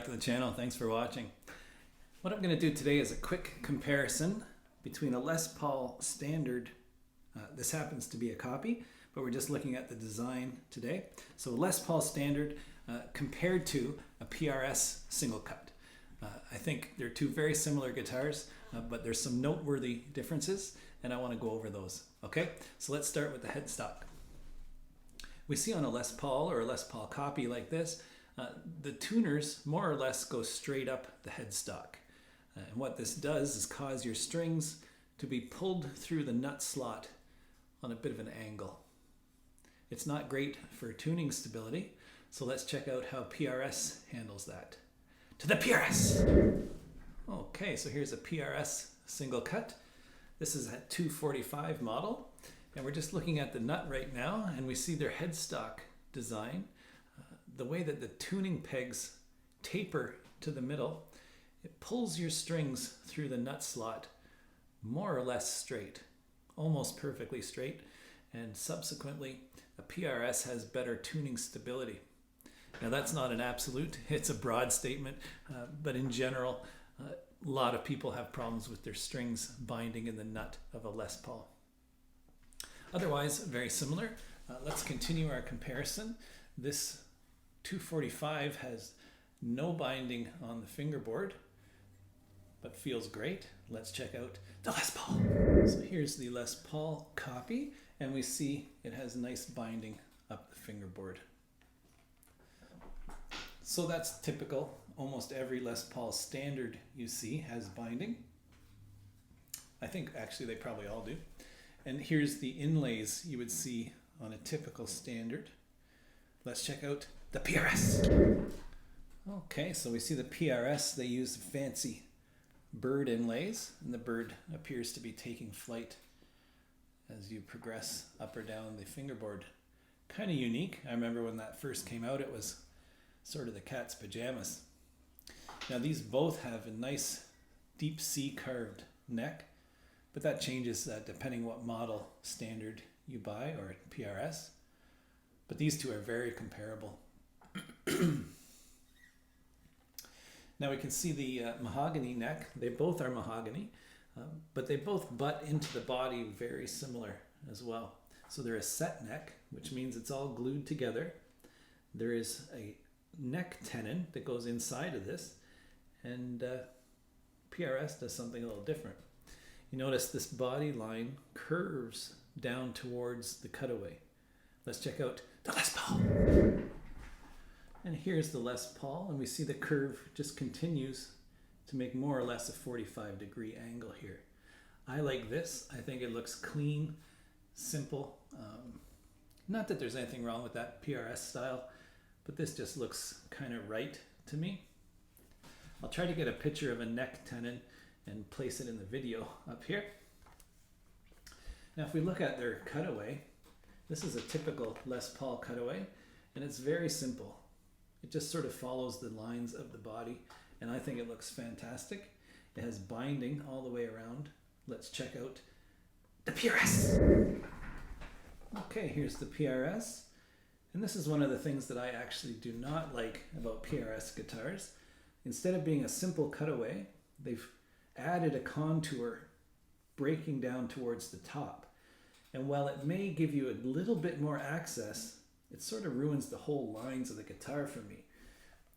back to the channel. Thanks for watching. What I'm going to do today is a quick comparison between a Les Paul Standard. This happens to be a copy, but we're just looking at the design today. So Les Paul Standard compared to a PRS single cut. I think they're two very similar guitars, but there's some noteworthy differences, and I want to go over those. Okay, so let's start with the headstock. We see on a Les Paul or a Les Paul copy like this, the tuners more or less go straight up the headstock. And what this does is cause your strings to be pulled through the nut slot on a bit of an angle. It's not great for tuning stability, so let's check out how PRS handles that. To the PRS! Okay, so here's a PRS single cut. This is a 245 model, and we're just looking at the nut right now, and we see their headstock design. The way that the tuning pegs taper to the middle, it pulls your strings through the nut slot more or less straight, almost perfectly straight, and subsequently a PRS has better tuning stability. Now that's not an absolute, it's a broad statement, but in general, a lot of people have problems with their strings binding in the nut of a Les Paul. Otherwise, very similar. Let's continue our comparison. This 245 has no binding on the fingerboard, but feels great. Let's check out the Les Paul. So here's the Les Paul copy, and we see it has nice binding up the fingerboard. So that's typical. Almost every Les Paul Standard you see has binding. I think actually they probably all do. And here's the inlays you would see on a typical Standard. Let's check out the PRS. Okay, so we see the PRS, they use fancy bird inlays, and the bird appears to be taking flight as you progress up or down the fingerboard. Kind of unique. I remember when that first came out, it was sort of the cat's pajamas. Now these both have a nice deep C carved neck, but that changes depending what model Standard you buy or PRS. But these two are very comparable. Now we can see the mahogany neck. They both are mahogany, but they both butt into the body very similar as well. So they're a set neck, which means it's all glued together. There is a neck tenon that goes inside of this, and PRS does something a little different. You notice this body line curves down towards the cutaway. Let's check out the Les Paul. And here's the Les Paul, and we see the curve just continues to make more or less a 45-degree angle here. I like this. I think it looks clean, simple. Not that there's anything wrong with that PRS style, but this just looks kind of right to me. I'll try to get a picture of a neck tenon and place it in the video up here. Now if we look at their cutaway, this is a typical Les Paul cutaway, and it's very simple. It just sort of follows the lines of the body, and I think it looks fantastic. It has binding all the way around. Let's check out the PRS. Okay, here's the PRS. And this is one of the things that I actually do not like about PRS guitars. Instead of being a simple cutaway, they've added a contour breaking down towards the top. And while it may give you a little bit more access, it sort of ruins the whole lines of the guitar for me.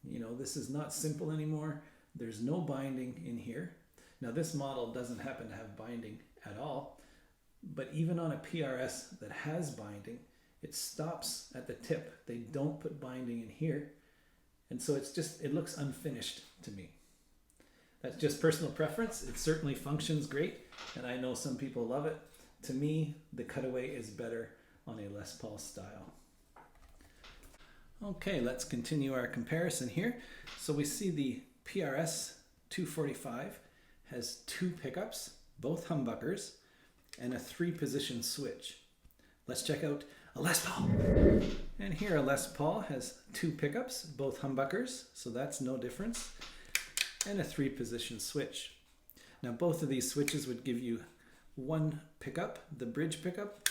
You know, this is not simple anymore. There's no binding in here. Now this model doesn't happen to have binding at all, but even on a PRS that has binding, it stops at the tip. They don't put binding in here. And so it looks unfinished to me. That's just personal preference. It certainly functions great, and I know some people love it. To me, the cutaway is better on a Les Paul style. Okay, let's continue our comparison here. So we see the PRS 245 has two pickups, both humbuckers, and a 3-position switch. Let's check out a Les Paul. And here a Les Paul has two pickups, both humbuckers, so that's no difference, and a 3-position switch. Now both of these switches would give you one pickup, the bridge pickup,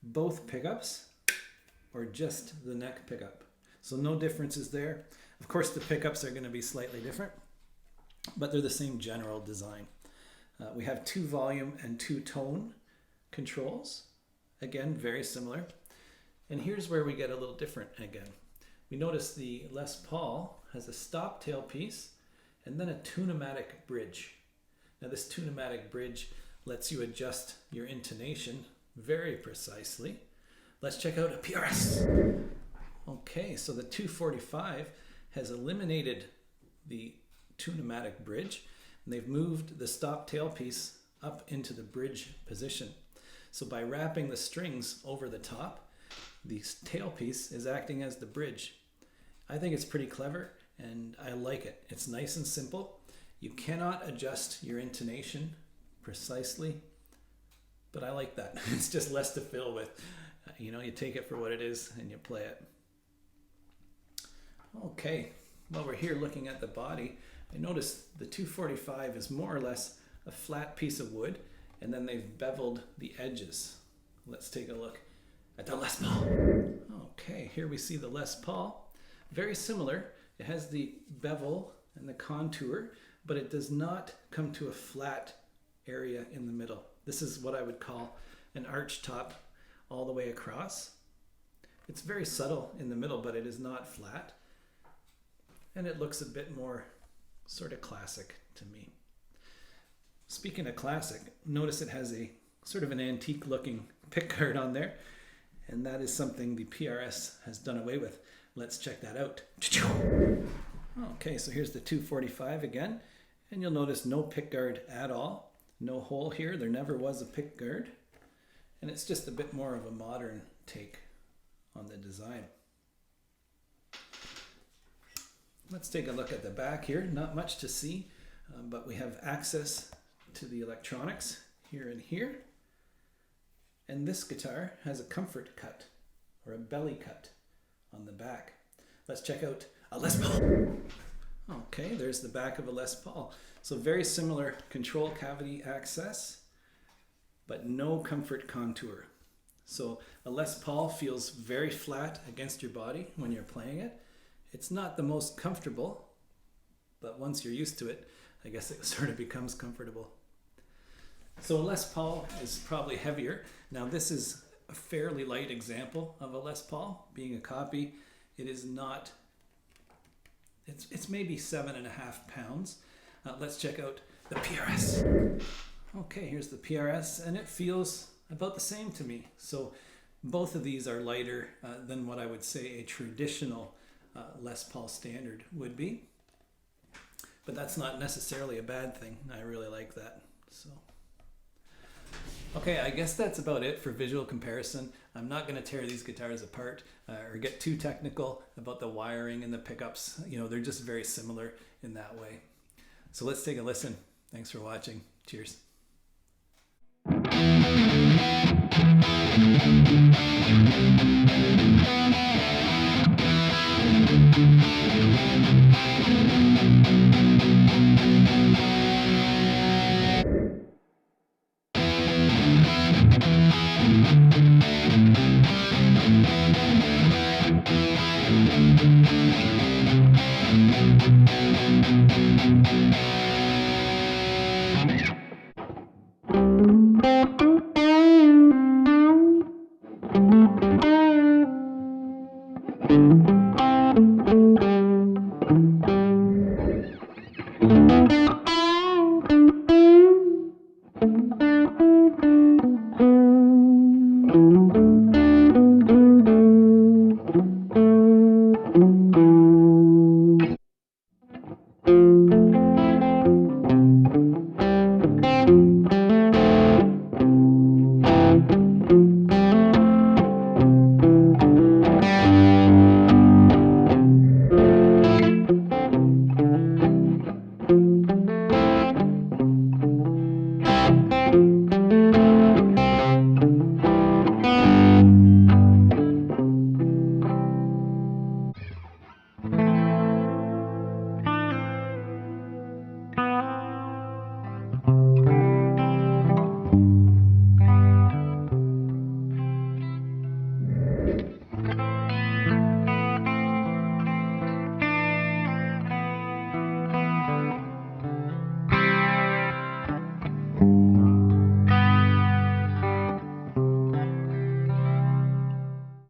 both pickups, or just the neck pickup. So no differences there. Of course, the pickups are going to be slightly different, but they're the same general design. We have 2 volume and 2 tone controls. Again, very similar. And here's where we get a little different again. We notice the Les Paul has a stop tailpiece and then a tune-o-matic bridge. Now this tune-o-matic bridge lets you adjust your intonation very precisely. Let's check out a PRS. Okay, so the 245 has eliminated the tune-o-matic bridge, and they've moved the stop tailpiece up into the bridge position. So by wrapping the strings over the top, the tailpiece is acting as the bridge. I think it's pretty clever, and I like it. It's nice and simple. You cannot adjust your intonation precisely, but I like that. It's just less to fill with. You know, you take it for what it is and you play it. Okay, while we're here looking at the body, I noticed the 245 is more or less a flat piece of wood, and then they've beveled the edges. Let's take a look at the Les Paul. Okay, here we see the Les Paul. Very similar. It has the bevel and the contour, but it does not come to a flat area in the middle. This is what I would call an arch top all the way across. It's very subtle in the middle, but it is not flat. And it looks a bit more sort of classic to me. Speaking of classic, notice it has a sort of an antique looking pickguard on there, and that is something the PRS has done away with. Let's check that out. Okay, so here's the 245 again, and you'll notice no pickguard at all. No hole here, there never was a pickguard, and it's just a bit more of a modern take on the design. Let's take a look at the back here. Not much to see, but we have access to the electronics here and here. And this guitar has a comfort cut, or a belly cut, on the back. Let's check out a Les Paul. Okay, there's the back of a Les Paul. So very similar control cavity access, but no comfort contour. So a Les Paul feels very flat against your body when you're playing it. It's not the most comfortable, but once you're used to it, I guess it sort of becomes comfortable. So a Les Paul is probably heavier. Now this is a fairly light example of a Les Paul. Being a copy, it is not, it's maybe 7.5 pounds. Let's check out the PRS. Okay, here's the PRS, and it feels about the same to me. So both of these are lighter than what I would say a traditional Les Paul standard would be, but that's not necessarily a bad thing. I really like that. So okay, I guess that's about it for visual comparison. I'm not going to tear these guitars apart or get too technical about the wiring and the pickups. You know, they're just very similar in that way. So let's take a listen. Thanks for watching. Cheers.